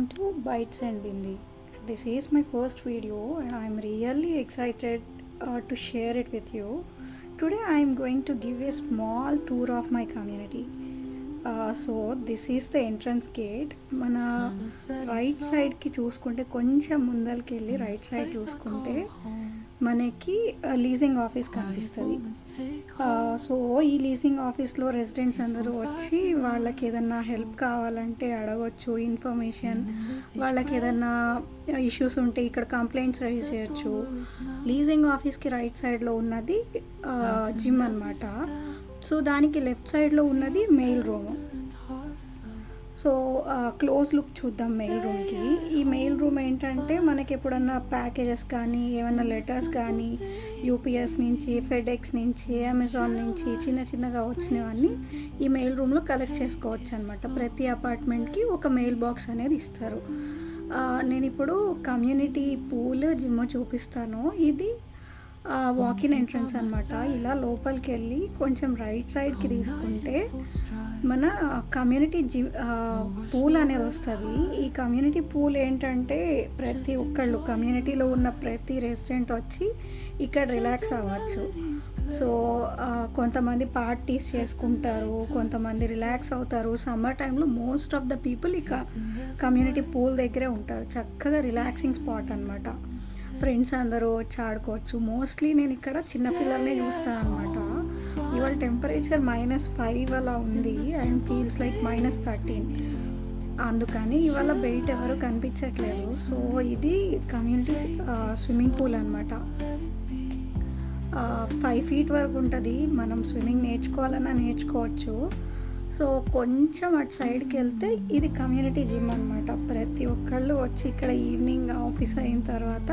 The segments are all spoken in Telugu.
welcome to Bites and Bindi. This is my first video and I am really excited to share it with you. Today I am going to give a small tour of my community. So this is the entrance gate. మన రైట్ సైడ్కి చూసుకుంటే కొంచెం ముందరికి వెళ్ళి రైట్ సైడ్ చూసుకుంటే మనకి లీజింగ్ ఆఫీస్ కనిపిస్తుంది. సో ఈ లీజింగ్ ఆఫీస్లో రెసిడెంట్స్ అందరూ వచ్చి వాళ్ళకి ఏదన్నా హెల్ప్ కావాలంటే అడగవచ్చు, ఇన్ఫర్మేషన్, వాళ్ళకి ఏదన్నా ఇష్యూస్ ఉంటే ఇక్కడ కంప్లైంట్స్ రైజ్ చేయొచ్చు. లీజింగ్ ఆఫీస్కి రైట్ సైడ్లో ఉన్నది జిమ్ అన్నమాట. సో దానికి లెఫ్ట్ సైడ్లో ఉన్నది mail room. So close look చూద్దాం మెయిల్ రూమ్కి. ఈ మెయిల్ రూమ్ ఏంటంటే మనకి ఎప్పుడన్నా ప్యాకేజెస్ కానీ ఏమన్నా లెటర్స్ కానీ యూపీఎస్ నుంచి, ఫెడెక్స్ నుంచి, అమెజాన్ నుంచి చిన్నగా వచ్చినవన్నీ ఈ మెయిల్ రూమ్లో కలెక్ట్ చేసుకోవచ్చు అనమాట. ప్రతి అపార్ట్మెంట్కి ఒక మెయిల్ బాక్స్ అనేది ఇస్తారు. నేను ఇప్పుడు కమ్యూనిటీ పూల్ జిమ్ చూపిస్తాను. ఇది వాకిన్ ఎంట్రన్స్ అనమాట. ఇలా లోపలికి వెళ్ళి కొంచెం రైట్ సైడ్కి తీసుకుంటే మన కమ్యూనిటీ పూల్ అనేది వస్తుంది. ఈ కమ్యూనిటీ పూల్ ఏంటంటే ప్రతి ఒక్కళ్ళు కమ్యూనిటీలో ఉన్న ప్రతి రెసిడెంట్ వచ్చి ఇక్కడ రిలాక్స్ అవ్వచ్చు. సో కొంతమంది పార్టీస్ చేసుకుంటారు, కొంతమంది రిలాక్స్ అవుతారు. సమ్మర్ టైంలో మోస్ట్ ఆఫ్ ద పీపుల్ ఇక కమ్యూనిటీ పూల్ దగ్గరే ఉంటారు. చక్కగా రిలాక్సింగ్ స్పాట్ అనమాట. ఫ్రెండ్స్ అందరూ వచ్చి ఆడుకోవచ్చు. మోస్ట్లీ నేను ఇక్కడ చిన్నపిల్లల్నే చూస్తాను అనమాట. ఇవాళ టెంపరేచర్ -5 అలా ఉంది అండ్ ఫీల్స్ లైక్ -13. అందుకని ఇవాళ బయట ఎవరు కనిపించట్లేదు. సో ఇది కమ్యూనిటీ స్విమ్మింగ్ పూల్ అనమాట. 5 feet వరకు ఉంటుంది. మనం స్విమ్మింగ్ నేర్చుకోవాలన్నా నేర్చుకోవచ్చు. సో కొంచెం అటు సైడ్కి వెళ్తే ఇది కమ్యూనిటీ జిమ్ అనమాట. ప్రతి ఒక్కళ్ళు వచ్చి ఇక్కడ ఈవినింగ్ ఆఫీస్ అయిన తర్వాత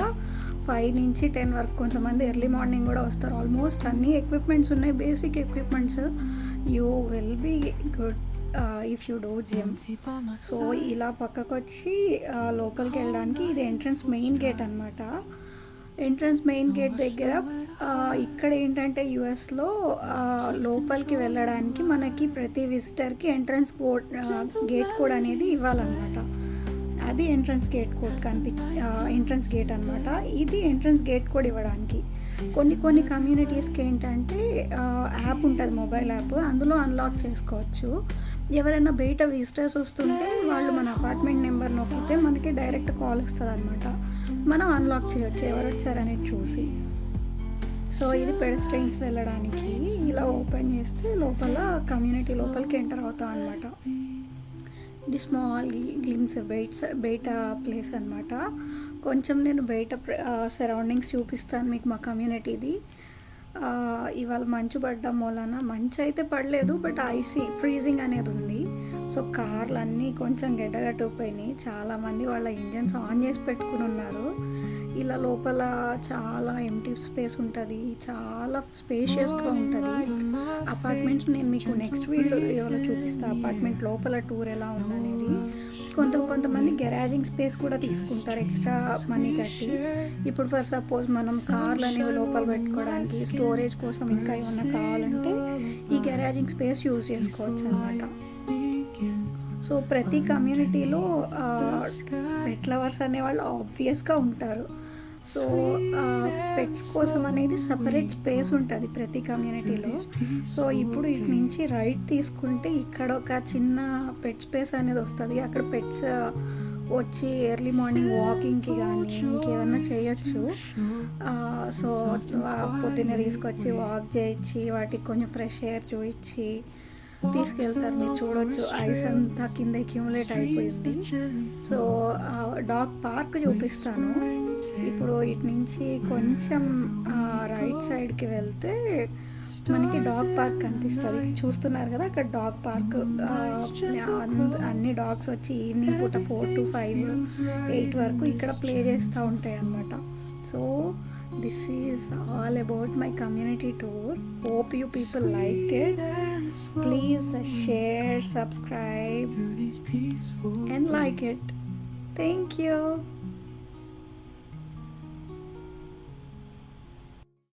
5 నుంచి 10 వరకు, కొంతమంది ఎర్లీ మార్నింగ్ కూడా వస్తారు. ఆల్మోస్ట్ అన్ని ఎక్విప్మెంట్స్ ఉన్నాయి, basic equipments. You will be good if you do gym. So ఇలా పక్కకు వచ్చి లోపలికి వెళ్ళడానికి ఇది ఎంట్రన్స్ మెయిన్ గేట్ అనమాట. ఎంట్రన్స్ మెయిన్ గేట్ దగ్గర ఇక్కడ ఏంటంటే యుఎస్లో లోపలికి వెళ్ళడానికి మనకి ప్రతి విజిటర్కి ఎంట్రన్స్ గేట్ కోడ్ అనేది ఇవ్వాలన్నమాట. అది entrance gate code entrance gate అనమాట. ఇది ఎంట్రన్స్ గేట్ కోడ్ ఇవ్వడానికి. కొన్ని కమ్యూనిటీస్కి ఏంటంటే యాప్ ఉంటుంది, మొబైల్ యాప్, అందులో అన్లాక్ చేసుకోవచ్చు. ఎవరైనా బయట విజిటర్స్ వస్తుంటే వాళ్ళు మన అపార్ట్మెంట్ నెంబర్ నొక్కితే మనకి డైరెక్ట్ కాల్ వస్తుంది అనమాట. మనం అన్లాక్ చేయొచ్చు ఎవరు వచ్చారనేది చూసి. సో ఇది పెడస్ట్రైన్స్ వెళ్ళడానికి. ఇలా ఓపెన్ చేస్తే లోపల కమ్యూనిటీ లోపలికి ఎంటర్ అవుతాం అనమాట. ఇది స్మాల్ గ్లిమ్స్ బయట ప్లేస్ అనమాట. కొంచెం నేను బయట సరౌండింగ్స్ చూపిస్తాను మీకు మా కమ్యూనిటీది. ఇవాళ మంచు పడ్డం మూలన, మంచు అయితే పడలేదు బట్ ఐసీ ఫ్రీజింగ్ అనేది ఉంది. సో కార్లు అన్నీ కొంచెం గడ్డగట్టుకుపోయినాయి. చాలామంది వాళ్ళ ఇంజన్స్ ఆన్ చేసి పెట్టుకుని ఉన్నారు. ఇలా లోపల చాలా ఎంటీ స్పేస్ ఉంటుంది, చాలా స్పేషియస్గా ఉంటుంది అపార్ట్మెంట్స్. నేను మీకు నెక్స్ట్ వీడియోలో చూపిస్తాను అపార్ట్మెంట్ లోపల టూర్ ఎలా ఉందనేది. కొంతమంది గెరాజింగ్ స్పేస్ కూడా తీసుకుంటారు ఎక్స్ట్రా మనీ కట్టి. ఇప్పుడు ఫర్ సపోజ్ మనం కార్లు అనేవి లోపల పెట్టుకోవడానికి, స్టోరేజ్ కోసం ఇంకా ఏమన్నా కావాలంటే ఈ గెరాజింగ్ స్పేస్ యూజ్ చేసుకోవచ్చు అన్నమాట. సో ప్రతి కమ్యూనిటీలో పెట్ లవర్స్ అనేవాళ్ళు ఆబ్వియస్గా ఉంటారు. సో పెట్స్ కోసం అనేది సపరేట్ స్పేస్ ఉంటుంది ప్రతి కమ్యూనిటీలో. సో ఇప్పుడు ఇటు నుంచి రైట్ తీసుకుంటే ఇక్కడ ఒక చిన్న పెట్ స్పేస్ అనేది వస్తుంది. అక్కడ పెట్స్ వచ్చి ఎర్లీ మార్నింగ్ వాకింగ్కి కానీ ఇంకేదన్నా చేయొచ్చు. సో పొద్దున్నే తీసుకొచ్చి వాక్ చేయించి వాటికి కొంచెం ఫ్రెష్ ఎయిర్ చూపించి తీసుకెళ్తారు. మీరు చూడొచ్చు ఐస్ అంతా కింద అక్యుములేట్ అయిపోయింది. సో డాగ్ పార్క్ చూపిస్తాను. ఇప్పుడు ఇటు నుంచి కొంచెం రైట్ సైడ్కి వెళ్తే మనకి డాగ్ పార్క్ కనిపిస్తుంది. చూస్తున్నారు కదా అక్కడ డాగ్ పార్క్. అన్ని డాగ్స్ వచ్చి ఈవినింగ్ పూట 4 to 5, 8 వరకు ఇక్కడ ప్లే చేస్తూ ఉంటాయి అన్నమాట. So this is all about my community tour. Hope you people liked it. Please share, subscribe and like it. Thank you.